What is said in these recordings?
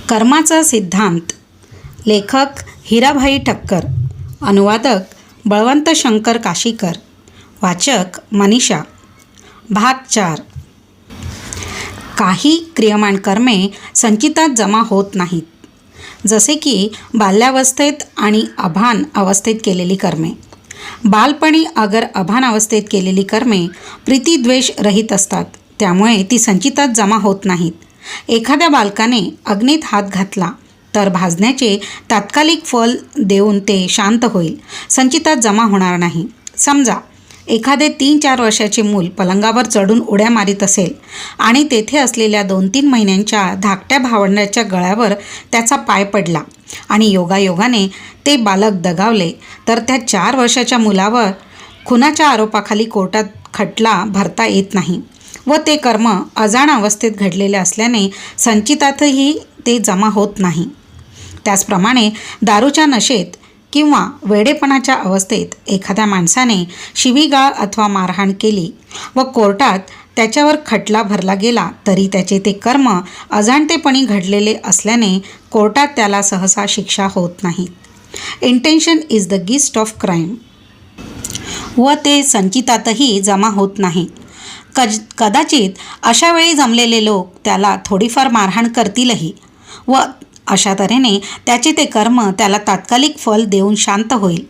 कर्माचा सिद्धांत. लेखक हिराभाई ठक्कर. अनुवादक बळवंत शंकर काशीकर. वाचक मनीषा. भाग 4. काही क्रियमाण कर्मे संचितात जमा होत नाहीत, जसे की बाल्यावस्थेत आणि अभान अवस्थेत केलेली कर्मे. बालपणी अगर अभान अवस्थेत केलेली कर्मे प्रीतिद्वेष रहित असतात, त्यामुळे ती संचितात जमा होत नाहीत. एखाद्या बालकाने अग्नीत हात घातला तर भाजण्याचे तात्कालिक फल देऊन ते शांत होईल, संचितात जमा होणार नाही. समजा एखादे 3-4 वर्षाचे मूल पलंगावर चढून उड्या मारीत असेल आणि तेथे असलेल्या 2-3 महिन्यांच्या धाकट्या भावंडाच्या गळ्यावर त्याचा पाय पडला आणि योगायोगाने ते बालक दगावले, तर त्या 4 वर्षाच्या मुलावर खुनाच्या आरोपाखाली कोर्टात खटला भरता येत नाही व ते कर्म अजाण अवस्थेत घडलेले असल्याने संचितातही ते जमा होत नाही. त्याचप्रमाणे दारूच्या नशेत किंवा वेडेपणाच्या अवस्थेत एखाद्या माणसाने शिवीगाळ अथवा मारहाण केली व कोर्टात त्याच्यावर खटला भरला गेला, तरी त्याचे ते कर्म अजाणतेपणी घडलेले असल्याने कोर्टात त्याला सहसा शिक्षा होत नाही. Intention is the gist of crime. व ते संचितातही जमा होत नाही. कदाचित अशावेळी जमलेले लोक त्याला थोडीफार मारहाण करतीलही व अशा तऱ्हेने त्याचे ते कर्म त्याला तात्कालिक फल देऊन शांत होईल.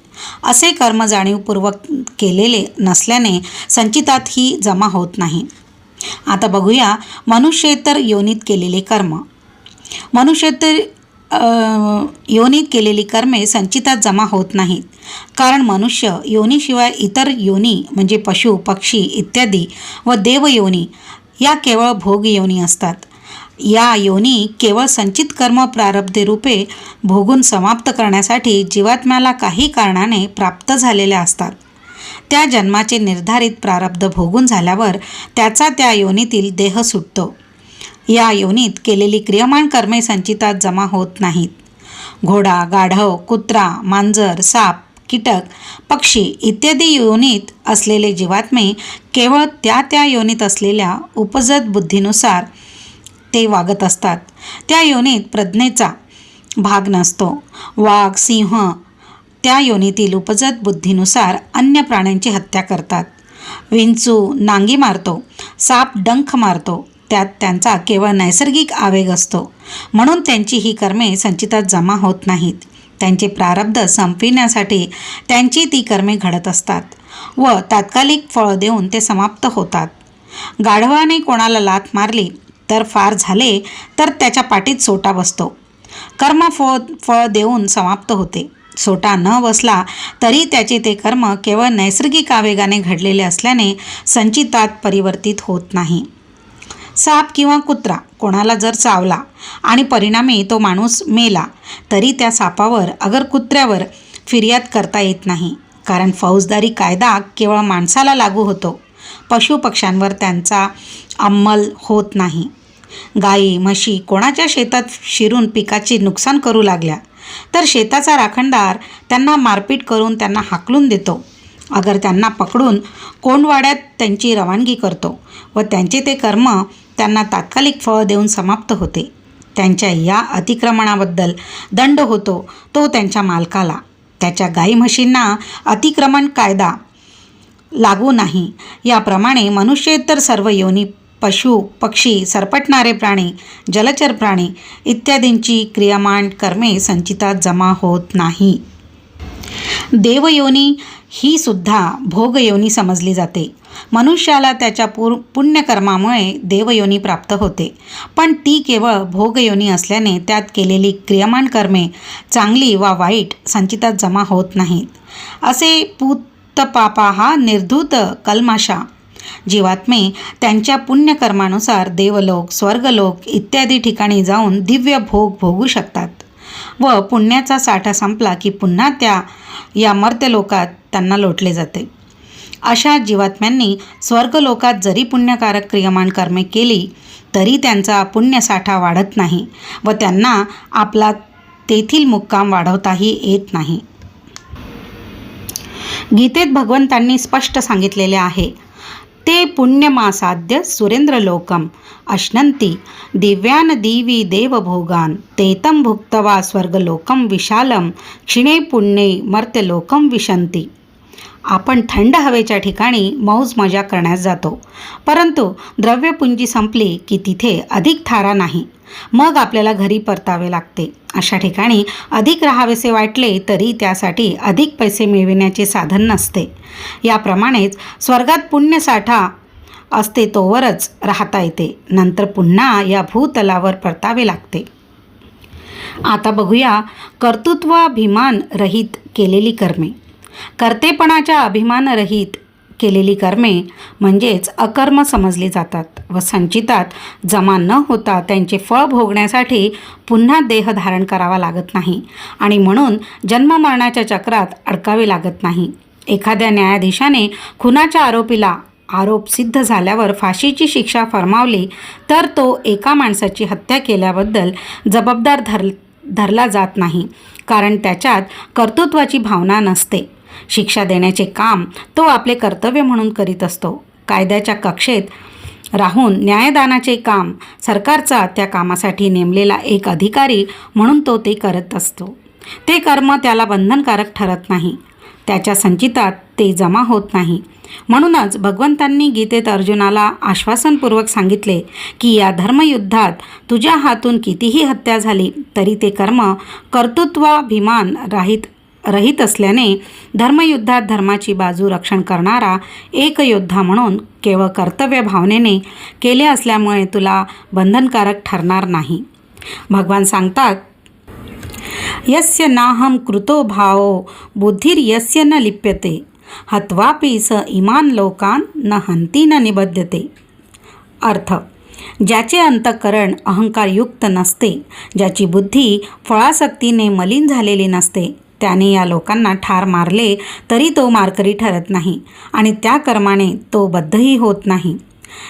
असे कर्म जाणीवपूर्वक केलेले नसल्याने संचितातही जमा होत नाही. आता बघूया मनुष्येतर योनीत केलेले कर्म. मनुष्येतर योनीत केलेली कर्मे संचितात जमा होत नाहीत, कारण मनुष्य योनीशिवाय इतर योनी म्हणजे पशु, पक्षी इत्यादी व देवयोनी या केवळ भोगयोनी असतात. या योनी केवळ संचित कर्म प्रारब्धरूपे भोगून समाप्त करण्यासाठी जीवात्म्याला काही कारणाने प्राप्त झालेल्या असतात. त्या जन्माचे निर्धारित प्रारब्ध भोगून झाल्यावर त्याचा त्या योनीतील देह सुटतो. या योनीत केलेली क्रियमाण कर्मे संचितात जमा होत नाहीत. घोडा, गाढव, कुत्रा, मांजर, साप, कीटक, पक्षी इत्यादी योनीत असलेले जीवात्मे केवळ त्या योनीत असलेल्या उपजत बुद्धीनुसार ते वागत असतात. त्या योनीत प्रज्ञेचा भाग नसतो. वाघ, सिंह त्या योनीतील उपजत बुद्धीनुसार अन्य प्राण्यांची हत्या करतात. विंचू नांगी मारतो, साप डंख मारतो. त्यात त्यांचा केवळ नैसर्गिक आवेग असतो, म्हणून त्यांची ही कर्मे संचितात जमा होत नाहीत. त्यांचे प्रारब्ध संपविण्यासाठी त्यांची ती कर्मे घडत असतात व तात्कालिक फळ देऊन ते समाप्त होतात. गाढवाने कोणाला लाथ मारली तर फार झाले तर त्याच्या पाठीत सोटा बसतो. कर्म फळ देऊन समाप्त होते. सोटा न बसला तरी त्याचे ते कर्म केवळ नैसर्गिक आवेगाने घडलेले असल्याने संचितात परिवर्तित होत नाही. साप किंवा कुत्रा कोणाला जर चावला आणि परिणामी तो माणूस मेला, तरी त्या सापावर अगर कुत्र्यावर फिर्याद करता येत नाही, कारण फौजदारी कायदा केवळ माणसाला लागू होतो. पशुपक्ष्यांवर त्यांचा अंमल होत नाही. गायी म्हशी कोणाच्या शेतात शिरून पिकाचे नुकसान करू लागल्या तर शेताचा राखणदार त्यांना मारपीट करून त्यांना हाकलून देतो. अगर त्यांना पकडून कोंडवाड्यात त्यांची रवानगी करतो व त्यांचे ते कर्म त्यांना तात्कालिक फळ देऊन समाप्त होते. त्यांच्या या अतिक्रमणाबद्दल दंड होतो तो त्यांच्या मालकाला. त्याच्या गाई म्हशींना अतिक्रमण कायदा लागू नाही. याप्रमाणे मनुष्येतर सर्व योनी, पशु, पक्षी, सरपटणारे प्राणी, जलचर प्राणी इत्यादींची क्रियमाण कर्मे संचितात जमा होत नाही. देवयोनी ही सुद्धा भोगयोनी समजली जाते. मनुष्याला त्याच्या पुण्यकर्मामुळे देवयोनी प्राप्त होते, पण ती केवळ भोगयोनी असल्याने त्यात केलेली क्रियमाण कर्मे चांगली वा वाईट संचितात जमा होत नाहीत. असे पूतपापा निर्धूत कल्माशा जीवात्मे त्यांच्या पुण्यकर्मानुसार देवलोक, स्वर्गलोक इत्यादी ठिकाणी जाऊन दिव्य भोग भोगू शकतात व पुण्याचा साठा संपला की पुन्हा या मर्त्यलोकात त्यांना लोटले जाते. अशा जीवात्म्यांनी स्वर्गलोकात जरी पुण्यकारक क्रियमाण कर्मे केली तरी त्यांचा पुण्यसाठा वाढत नाही व त्यांना आपला तेथील मुक्काम वाढवताही येत नाही. गीतेत भगवंतांनी स्पष्ट सांगितलेले आहे, ते पुण्यमासाद्य सुरेंद्रलोकम अश्नन्ति दिव्यान दिवी देवभोगान तेतं भुक्त्वा स्वर्गलोकम विशालम क्षिणे पुण्ये मर्त्यलोकम विशन्ति. आपण थंड हवेच्या ठिकाणी मौज मजा करण्यास जातो, परंतु द्रव्यपुंजी संपली की तिथे अधिक थारा नाही. मग आपल्याला घरी परतावे लागते. अशा ठिकाणी अधिक राहावेसे वाटले तरी त्यासाठी अधिक पैसे मिळविण्याचे साधन नसते. याप्रमाणेच स्वर्गात पुण्यसाठा असते तोवरच राहता येते, नंतर पुन्हा या भूतलावर परतावे लागते. आता बघूया कर्तृत्वाभिमान रहित केलेली कर्मे. कर्तेपणाच्या अभिमानरहित केलेली कर्मे म्हणजेच अकर्म समजली जातात व संचितात जमा न होता त्यांचे फळ भोगण्यासाठी पुन्हा देह धारण करावा लागत नाही आणि म्हणून जन्ममरणाच्या चक्रात अडकावे लागत नाही. एखाद्या न्यायाधीशाने खुनाच्या आरोपीला आरोप सिद्ध झाल्यावर फाशीची शिक्षा फरमावली तर तो एका माणसाची हत्या केल्याबद्दल जबाबदार धरला जात नाही, कारण त्याच्यात कर्तृत्वाची भावना नसते. शिक्षा देण्याचे काम तो आपले कर्तव्य म्हणून करीत असतो. कायद्याच्या कक्षेत राहून न्यायदानाचे काम सरकारचा त्या कामासाठी नेमलेला एक अधिकारी म्हणून तो ते करत असतो. ते कर्म त्याला बंधनकारक ठरत नाही, त्याच्या संचितात ते जमा होत नाही. म्हणूनच भगवंतांनी गीतेत अर्जुनाला आश्वासनपूर्वक सांगितले की या धर्मयुद्धात तुझ्या हातून कितीही हत्या झाली तरी ते कर्म कर्तृत्वाभिमान रहित असल्याने धर्मयुद्धात धर्माची बाजू रक्षण करणारा एक योद्धा म्हणून केवळ कर्तव्य भावनेने केले असल्यामुळे तुला बंधनकारक ठरणार नाही. भगवान सांगतात, यस्य नाहं कृतो भावो बुद्धिर्यस्य न लिप्यते हत्वापि स इमान लोकान न हंती न निबध्यते. अर्थ, ज्याचे अंतःकरण अहंकारयुक्त नसते, ज्याची बुद्धी फळासक्तीने मलिन झालेली नसते, त्याने या लोकांना ठार मारले तरी तो मारकरी ठरत नाही आणि त्या कर्माने तो बद्धही होत नाही.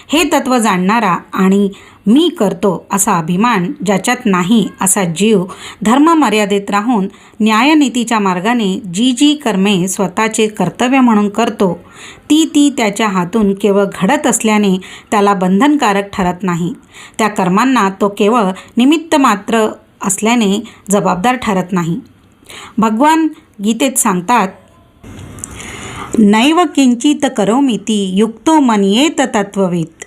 हे तत्त्व जाणणारा आणि मी करतो असा अभिमान ज्याच्यात नाही असा जीव धर्ममर्यादेत राहून न्यायनीतीच्या मार्गाने जी जी कर्मे स्वतःचे कर्तव्य म्हणून करतो ती त्याच्या हातून केवळ घडत असल्याने त्याला बंधनकारक ठरत नाही. त्या कर्मांना तो केवळ निमित्त मात्र असल्याने जबाबदार ठरत नाही. भगवान गीतेत सांगतात, नैव किंचित करोमीति युक्तो मन्येत तत्त्ववित्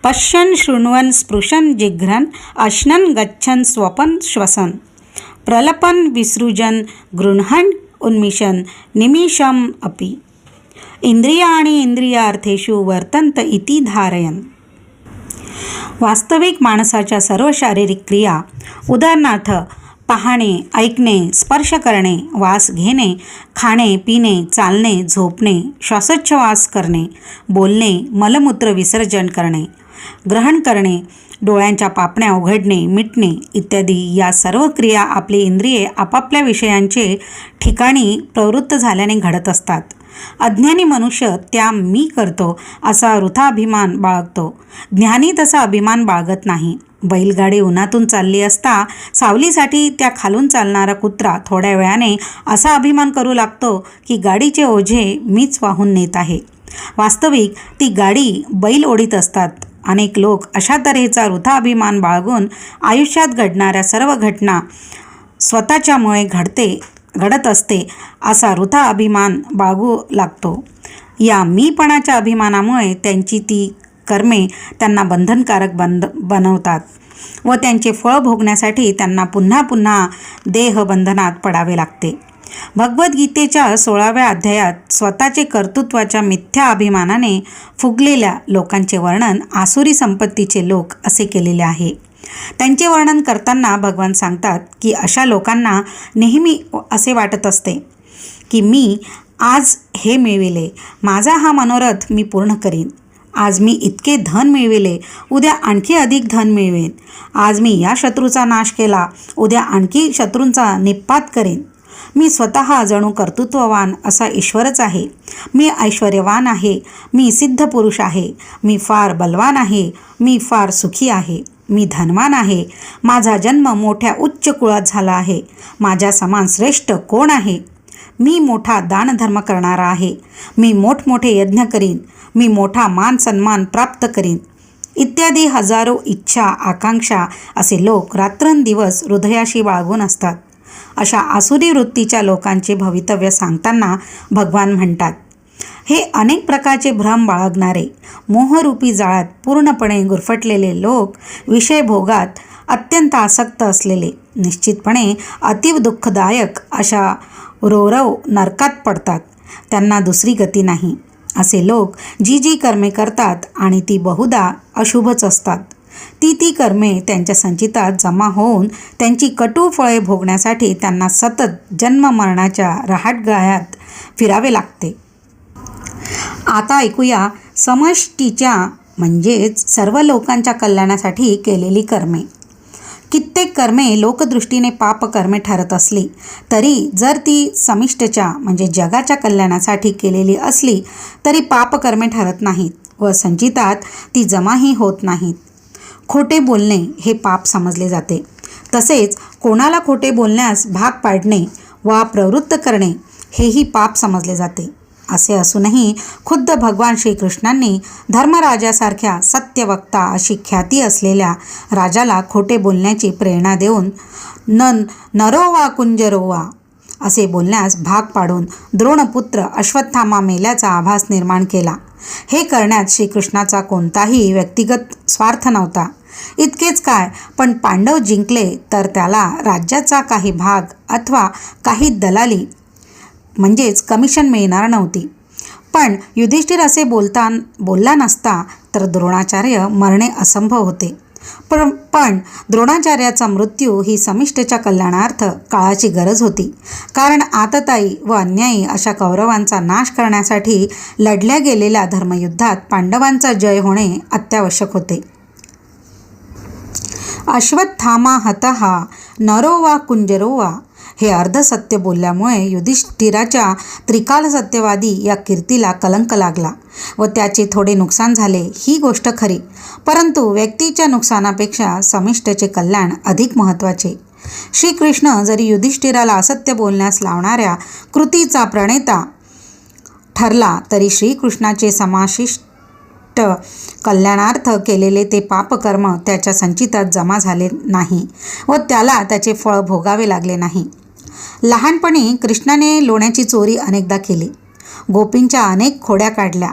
पश्यन् शृण्वन् स्पृशन् जिघ्रन् अश्नन् गच्छन् स्वपन् श्वसन् प्रलपन् विसृजन् गृह्णन् उन्मिषन् निमिषम् अपि इंद्रियाणि इंद्रियार्थेषु वर्तन्त इति धारयन्. वास्तविक माणसाच्या सर्व शारीरिक क्रिया, उदाहरणार्थ पाहणे, ऐकणे, स्पर्श करणे, वास घेणे, खाणे, पिणे, चालणे, झोपणे, श्वासोच्छवास करणे, बोलणे, मलमूत्र विसर्जन करणे, ग्रहण करणे, डोळ्यांच्या पापण्या उघडणे, मिटणे इत्यादी या सर्व क्रिया आपली इंद्रिये आपापल्या विषयांचे ठिकाणी प्रवृत्त झाल्याने घडत असतात. अज्ञानी मनुष्य त्या मी करतो असा वृथाभिमान बाळगतो. ज्ञानी तसा अभिमान बाळगत नाही. बैलगाडी उन्हातून चालली असता सावलीसाठी त्या खालून चालणारा कुत्रा थोड्या वेळाने असा अभिमान करू लागतो की गाडीचे ओझे मीच वाहून नेत आहे. वास्तविक ती गाडी बैल ओढीत असतात. अनेक लोक अशा तऱ्हेचा वृथाभिमान बाळगून आयुष्यात घडणाऱ्या सर्व घटना स्वतःच्यामुळे घडत असते असा वृथा अभिमान बाळगू लागतो. या मीपणाच्या अभिमानामुळे त्यांची ती कर्मे त्यांना बंधनकारक बनवतात व त्यांचे फळ भोगण्यासाठी त्यांना पुन्हा पुन्हा देहबंधनात पडावे लागते. भगवद्गीतेच्या 16व्या अध्यायात स्वतःचे कर्तृत्वाच्या मिथ्या अभिमानाने फुगलेल्या लोकांचे वर्णन आसुरी संपत्तीचे लोक असे केलेले आहे. त्यांचे वर्णन करताना भगवान सांगतात की अशा लोकांना नेहमी असे वाटत असते की मी आज हे मिळविले, माझा हा मनोरथ मी पूर्ण करीन. आज मी इतके धन मिळविले, उद्या आणखी अधिक धन मिळवेन. आज मी या शत्रूचा नाश केला, उद्या आणखी शत्रूंचा निपात करेन. मी स्वतः जणू कर्तृत्ववान असा ईश्वरच आहे. मी ऐश्वर्यवान आहे, मी सिद्ध पुरुष आहे, मी फार बलवान आहे, मी फार सुखी आहे, मी धनवान आहे, माझा जन्म मोठ्या उच्च कुळात झाला आहे, माझ्या समान श्रेष्ठ कोण आहे, मी मोठा दानधर्म करणारा आहे, मी मोठमोठे यज्ञ करीन, मी मोठा मान सन्मान प्राप्त करीन इत्यादी हजारो इच्छा आकांक्षा असे लोक रात्रंदिवस हृदयाशी बाळगून असतात. अशा आसुरी वृत्तीच्या लोकांचे भवितव्य सांगताना भगवान म्हणतात, हे अनेक प्रकारचे भ्रम बाळगणारे मोहरूपी जाळ्यात पूर्णपणे गुरफटलेले लोक विषयभोगात अत्यंत आसक्त असलेले निश्चितपणे अतीव दुःखदायक अशा रोरव नरकात पडतात. त्यांना दुसरी गती नाही. असे लोक जी जी कर्मे करतात आणि ती बहुधा अशुभच असतात, ती कर्मे त्यांच्या संचितात जमा होऊन त्यांची कटू फळे भोगण्यासाठी त्यांना सतत जन्म मरणाच्या रहाटगळ्यात फिरावे लागते. आता ऐकूया समष्टीच्या म्हणजेच सर्व लोकांच्या कल्याणासाठी केलेली कर्मे. कित्येक कर्मे लोकदृष्टीने पापकर्मे ठरत असली तरी जर ती समिष्टच्या म्हणजे जगाच्या कल्याणासाठी केलेली असली तरी पापकर्मे ठरत नाहीत व संचितात ती जमाही होत नाहीत. खोटे बोलणे हे पाप समजले जाते. तसेच कोणाला खोटे बोलण्यास भाग पाडणे वा प्रवृत्त करणे हेही पाप समजले जाते. असे असूनही खुद्द भगवान श्रीकृष्णांनी धर्मराजासारख्या सत्यवक्ता अशी ख्याती असलेल्या राजाला खोटे बोलण्याची प्रेरणा देऊन नरो वा कुंजरो वा असे बोलण्यास भाग पाडून द्रोणपुत्र अश्वत्थामा मेल्याचा आभास निर्माण केला. हे करण्यात श्रीकृष्णाचा कोणताही व्यक्तिगत स्वार्थ नव्हता. इतकेच काय, पण पांडव जिंकले तर त्याला राज्याचा काही भाग अथवा काही दलाली म्हणजेच कमिशन मिळणार नव्हती. पण युधिष्ठिर असे बोलला नसता तर द्रोणाचार्य मरणे असंभव होते. पण द्रोणाचार्याचा मृत्यू ही समिष्टच्या कल्याणार्थ काळाची गरज होती. कारण आततायी व अन्यायी अशा कौरवांचा नाश करण्यासाठी लढल्या गेलेल्या धर्मयुद्धात पांडवांचा जय होणे अत्यावश्यक होते. अश्वत्थामा हतः नरो वा कुंजरो वा हे अर्धसत्य बोलल्यामुळे युधिष्ठिराच्या त्रिकाल सत्यवादी या कीर्तीला कलंक लागला व त्याचे थोडे नुकसान झाले ही गोष्ट खरी. परंतु व्यक्तीच्या नुकसानापेक्षा समिष्टचे कल्याण अधिक महत्त्वाचे. श्रीकृष्ण जरी युधिष्ठिराला असत्य बोलण्यास लावणाऱ्या कृतीचा प्रणेता ठरला तरी श्रीकृष्णाचे समाशिष्ट कल्याणार्थ केलेले ते पापकर्म त्याच्या संचितात जमा झाले नाही व त्याला त्याचे फळ भोगावे लागले नाही. लहानपणी कृष्णाने लोण्याची चोरी अनेकदा केली. गोपींच्या अनेक खोड्या काढल्या.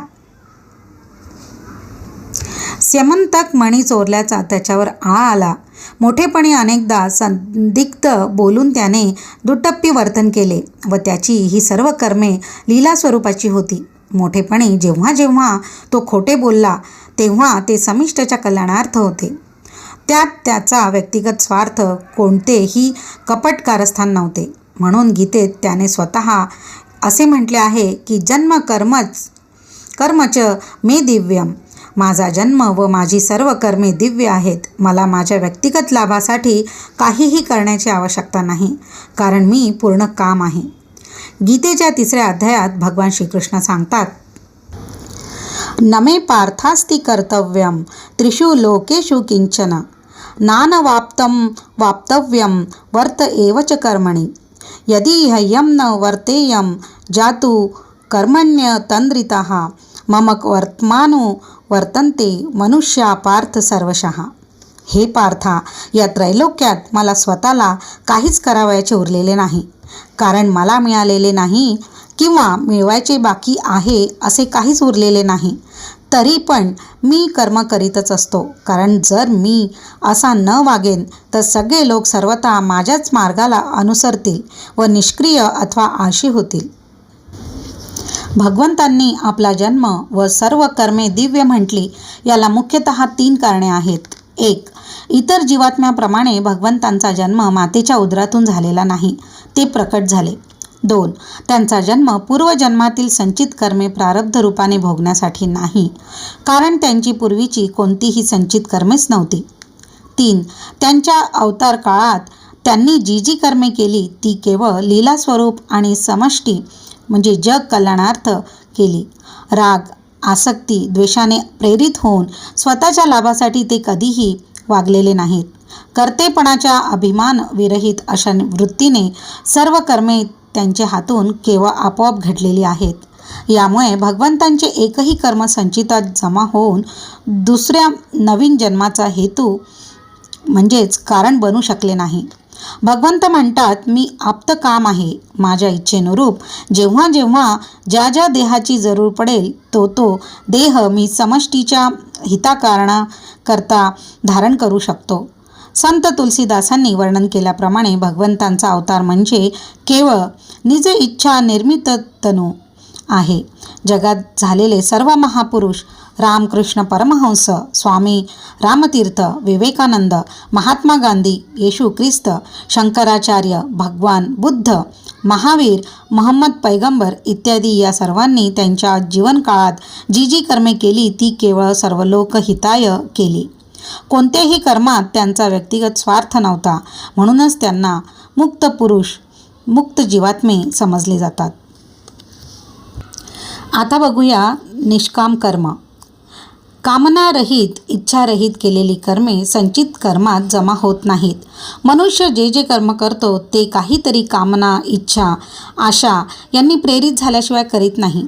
स्यमंतक मणी चोरल्याचा त्याच्यावर आळ आला. मोठेपणी अनेकदा संदिग्ध बोलून त्याने दुटप्पी वर्तन केले व त्याची ही सर्व कर्मे लीला स्वरूपाची होती. मोठेपणी जेव्हा जेव्हा तो खोटे बोलला तेव्हा ते समिष्टच्या कल्याणार्थ होते. त्यात त्याचा व्यक्तिगत स्वार्थ कोणतेही कपट कारस्थान नव्हते. म्हणून गीतेत त्याने स्वतः असे म्हटले आहे की जन्म कर्मच मे दिव्यम. माझा जन्म व माझी सर्व कर्मे दिव्य आहेत. मला माझ्या व्यक्तिगत लाभासाठी काहीही करण्याची आवश्यकता नाही, कारण मी पूर्ण काम आहे. गीतेच्या 3ऱ्या अध्यायात भगवान श्रीकृष्ण सांगतात, नमे पार्थास्ति कर्तव्यम त्रिषु लोकेषु किंचन नानवाप्तं वाप्तव्यम वर्त एव च कर्मणि यदि ह्ययं न वर्तेयं जातु कर्मण्यतन्द्रिताः मम वर्तमानो वर्तन्ते मनुष्या पार्थ सर्वशः. हे पार्था, या त्रैलोक्यात मला स्वतःला काहीच करावयाचे उरलेले नाही, कारण मला मिळालेले नाही किंवा मिळवायचे बाकी आहे असे काहीच उरलेले नाही. तरी पण मी कर्म करीतच असतो, कारण जर मी असा न वागेन तर सगळे लोक सर्वथा माझ्याच मार्गाला अनुसरतील व निष्क्रिय अथवा आळशी होतील. भगवंतांनी आपला जन्म व सर्व कर्मे दिव्य म्हटली याला मुख्यतः 3 कारणे आहेत. 1. इतर जीवात्म्याप्रमाणे भगवंतांचा जन्म मातेच्या उदरातून झालेला नाही, ते प्रकट झाले. 2. त्यांचा जन्म पूर्वजन्मातील संचित कर्मे प्रारब्ध रूपाने भोगण्यासाठी नाही, कारण त्यांची पूर्वीची कोणतीही संचित कर्मेच नव्हती. 3. त्यांच्या अवतार काळात त्यांनी जी जी कर्मे केली ती केवळ लीला स्वरूप आणि समष्टी म्हणजे जग कल्याणार्थ केली. राग, आसक्ती, द्वेषाने प्रेरित होऊन स्वतःच्या लाभासाठी ते कधीही वागलेले नाहीत. कर्तेपणाच्या अभिमान विरहित अशा वृत्तीने सर्व कर्मे त्यांच्या हातून केवळ आपोआप घडलेली आहेत. यामुळे भगवंतांचे एकही कर्म संचितात जमा होऊन दुसऱ्या नवीन जन्माचा हेतू म्हणजेच कारण बनू शकले नाही. भगवंत म्हणतात, मी आप्त काम आहे. माझ्या इच्छेनुरूप जेव्हा जेव्हा ज्या ज्या देहाची जरूर पडेल तो देह मी समष्टीच्या हिताकारणाकरता धारण करू शकतो. संत तुलसीदासांनी वर्णन केल्याप्रमाणे भगवंतांचा अवतार म्हणजे केवळ निज इच्छा निर्मित तनू आहे. जगात झालेले सर्व महापुरुष रामकृष्ण परमहंस, स्वामी रामतीर्थ, विवेकानंद, महात्मा गांधी, येशू ख्रिस्त, शंकराचार्य, भगवान बुद्ध, महावीर, मोहम्मद पैगंबर इत्यादी या सर्वांनी त्यांच्या जीवनकाळात जी जी कर्मे केली ती केवळ सर्वलोकहिताय केली. कोणत्याही कर्मात त्यांचा व्यक्तिगत स्वार्थ नव्हता. म्हणूनच त्यांना मुक्त पुरुष, मुक्त जीवात्मे समजले जातात. आता बघूया निष्काम कर्म. कामनारहित, इच्छारहित केलेली कर्मे संचित कर्मात जमा होत नाहीत. मनुष्य जे जे कर्म करतो ते काहीतरी कामना, इच्छा, आशा यांनी प्रेरित झाल्याशिवाय करीत नाही.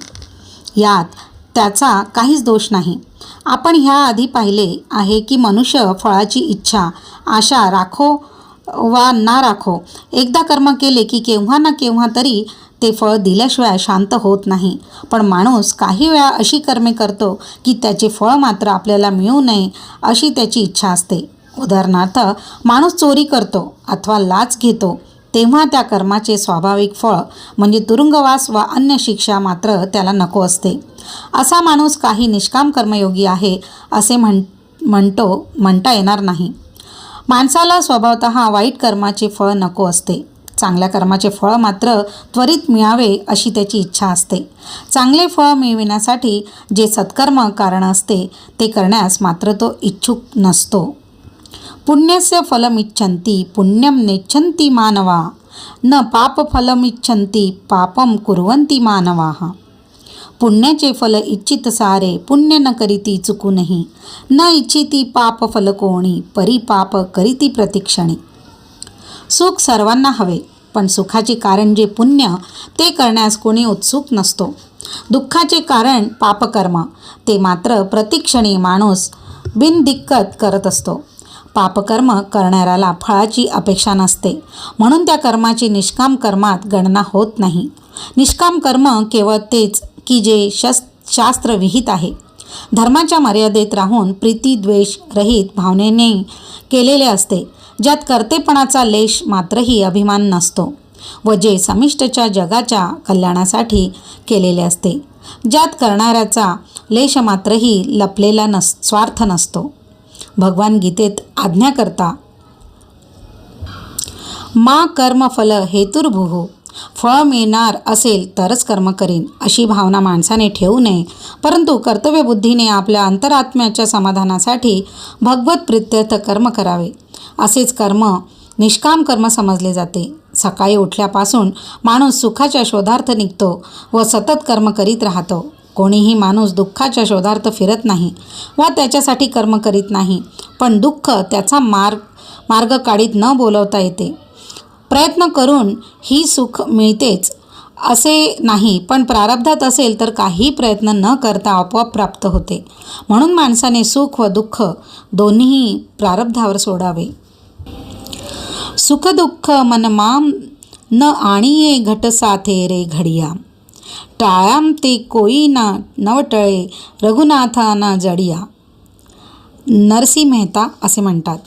यात त्याचा काहीच दोष नाही. आपण ह्याआधी पाहिले आहे की मनुष्य फळाची इच्छा, आशा राखो वा ना राखो, एकदा कर्म केले की केव्हा ना केव्हा तरी ते फळ दिल्याशिवाय शांत होत नाही. पण माणूस काही वेळा अशी कर्मे करतो की त्याचे फळ मात्र आपल्याला मिळू नये अशी त्याची इच्छा असते. उदाहरणार्थ, माणूस चोरी करतो अथवा लाच घेतो तेव्हा त्या कर्माचे स्वाभाविक फळ म्हणजे तुरुंगवास वा अन्य शिक्षा मात्र त्याला नको असते. असा माणूस काही निष्काम कर्मयोगी आहे असे म्हणता येणार नाही. माणसाला स्वभावतः वाईट कर्माचे फळ नको असते. चांगल्या कर्माचे फळ मात्र त्वरित मिळावे अशी त्याची इच्छा असते. चांगले फळ मिळविण्यासाठी जे सत्कर्म कारण असते ते करण्यास मात्र तो इच्छुक नसतो. पुण्यस्य फलमिच्छन्ति पुण्यम नेच्छन्ति मानवा न पापफलमिच्छन्ति पापम कुर्वन्ति मानवाः. पुण्याचे फल इच्छित सारे पुण्य न करीती चुकूनही न इच्छिती पाप फल कोणी परी पाप करीती प्रतिक्षणी. सुख सर्वांना हवे, पण सुखाचे कारण जे पुण्य ते करण्यास कोणी उत्सुक नसतो. दुःखाचे कारण पापकर्म ते मात्र प्रतिक्षणी माणूस बिनदिक्कत करत असतो. पापकर्म करणाऱ्याला फळाची अपेक्षा नसते, म्हणून त्या कर्माची निष्काम कर्मात गणना होत नाही. निष्काम कर्म केवळ तेच की जे शास्त्रविहित आहे. धर्माच्या मर्यादेत राहून प्रीती द्वेष रहित भावनेने केलेले असते, ज्यात कर्तेपणाचा लेश मात्रही अभिमान नसतो व जे समिष्टच्या जगाच्या कल्याणासाठी केलेले असते, ज्यात करणाऱ्याचा लेश मात्रही लपलेला स्वार्थ नसतो. भगवान गीतेत आज्ञा करता मा कर्मफल हेतुर्भुः, फळ मिळणार असेल तरच कर्म करीन अशी भावना माणसाने ठेवू नये, परंतु कर्तव्यबुद्धीने आपल्या अंतरात्म्याच्या समाधानासाठी भगवत प्रीत्यर्थ कर्म करावे. असेच कर्म निष्काम कर्म समजले जाते. सकाळी उठल्यापासून माणूस सुखाच्या शोधार्थ निघतो व सतत कर्म करीत राहतो. कोणीही माणूस दुःखाच्या शोधार्थ फिरत नाही वा त्याच्यासाठी कर्म करीत नाही, पण दुःख त्याचा मार्ग काढीत न बोलवता येते. प्रयत्न करून ही सुख मिळतेच असे नाही, पण प्रारब्धात असेल तर काही प्रयत्न न करता आपोआप प्राप्त होते. म्हणून माणसाने सुख व दुःख दोन्हीही प्रारब्धावर सोडावे. सुख दुःख मन माम न आणिये घट साथे रे घडिया, टाळ्याम ते कोई ना नवटळे रघुनाथा ना जडिया. नरसी मेहता असे म्हणतात.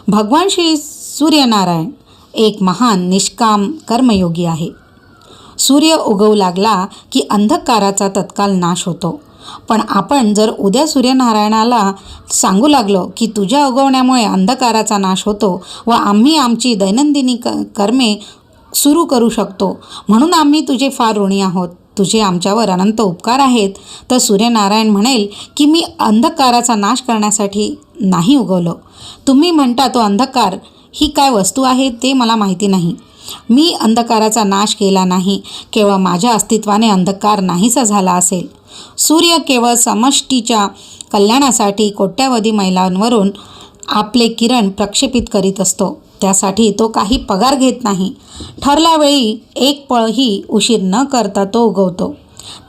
भगवान श्री सूर्यनारायण एक महान निष्काम कर्मयोगी आहे. सूर्य उगवू लागला की अंधकाराचा तत्काल नाश होतो. पण आपण जर उद्या सूर्यनारायणाला सांगू लागलो की तुझ्या उगवण्यामुळे अंधकाराचा नाश होतो व आम्ही आमची दैनंदिनी कर्मे सुरू करू शकतो, म्हणून आम्ही तुझे फार ऋणी आहोत, तुझे आमच्यावर अनंत उपकार आहेत, तर सूर्यनारायण म्हणेल की मी अंधकाराचा नाश करण्यासाठी नाही उगवलो. तुम्ही म्हणता तो अंधकार ही काय वस्तू आहे ते मला माहिती नाही. मी अंधकाराचा नाश केला नाही, केवळ माझ्या अस्तित्वाने अंधकार नाहीसा झाला असेल. सूर्य केवळ समष्टीच्या कल्याणासाठी कोट्यावधी मैलांवरून आपले किरण प्रक्षेपित करीत असतो. त्यासाठी तो काही पगार घेत नाही. ठरल्या वेळी एक पळही उशीर न करता तो उगवतो.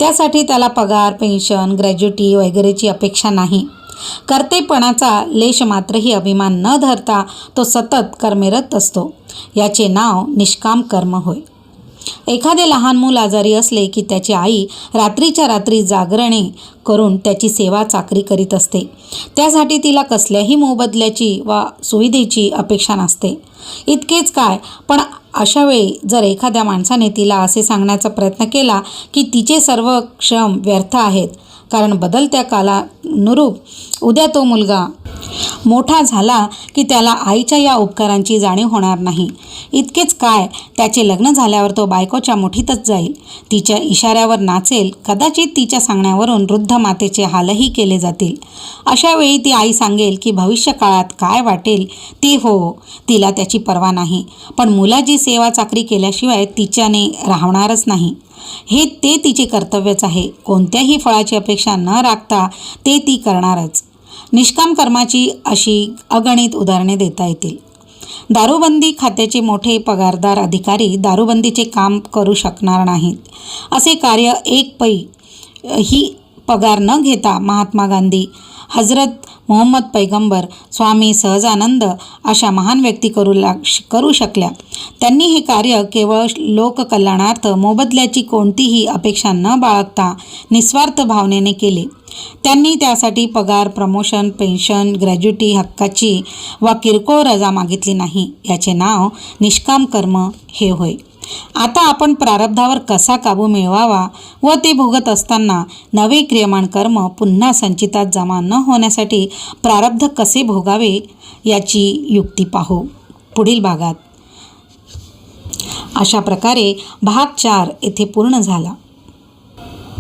त्यासाठी त्याला पगार, पेन्शन, ग्रॅज्युटी वगैरेची अपेक्षा नाही. कर्तेपणाचा लेश मात्रही अभिमान न धरता तो सतत कर्मरत असतो. याचे नाव निष्काम कर्म होय. एखादे लहान मूल आजारी असले की त्याची आई रात्रीच्या रात्री जागरणे करून त्याची सेवा चाकरी करीत असते. त्यासाठी तिला कसल्याही मोबदल्याची वा सुविधेची अपेक्षा नसते. इतकेच काय, पण अशावेळी जर एखाद्या माणसाने तिला असे सांगण्याचा प्रयत्न केला की तिचे सर्व श्रम व्यर्थ आहेत, कारण बदलत्या कालानुरूप उद्या तो मुलगा मोठा झाला की त्याला आईच्या या उपकारांची जाणीव होणार नाही. इतकेच काय, त्याचे लग्न झाल्यावर तो बायकोच्या मुठीतच जाईल, तिच्या इशाऱ्यावर नाचेल, कदाचित तिच्या सांगण्यावरून वृद्ध मातेचे हालही केले जातील. अशावेळी ती आई सांगेल की भविष्य काळात काय वाटेल ते हो, तिला त्याची पर्वा नाही, पण मुलाची सेवा चाकरी केल्याशिवाय तिच्याने राहणारच नाही. ते तिचे कर्तव्यच आहे. कोणत्याही फळाची अपेक्षा न राखता ते ती करणारच. निष्काम कर्माची अशी अगणित उदाहरणे देता येतील. दारूबंदी खात्याचे मोठे पगारदार अधिकारी दारूबंदीचे काम करू शकणार नाहीत. असे कार्य एक पै ही पगार न घेता महात्मा गांधी, हजरत मोहम्मद पैगंबर, स्वामी सहजानंद अशा महान व्यक्ती करू शकल्या. त्यांनी हे कार्य केवळ लोककल्याणार्थ मोबदल्याची कोणतीही अपेक्षा न बाळगता निस्वार्थ भावनेने केले. त्यांनी त्यासाठी पगार, प्रमोशन, पेन्शन, ग्रॅज्युटी, हक्काची वा किरकोळ रजा मागितली नाही. याचे नाव निष्काम कर्म हे होय. आता आपण प्रारब्धावर कसा काबू मिळवावा व ते भोगत असताना नवे क्रियमाण कर्म पुन्हा संचितात जमा न होण्यासाठी प्रारब्ध कसे भोगावे याची युक्ती पाहू पुढील भागात. अशा प्रकारे भाग 4 येथे पूर्ण झाला.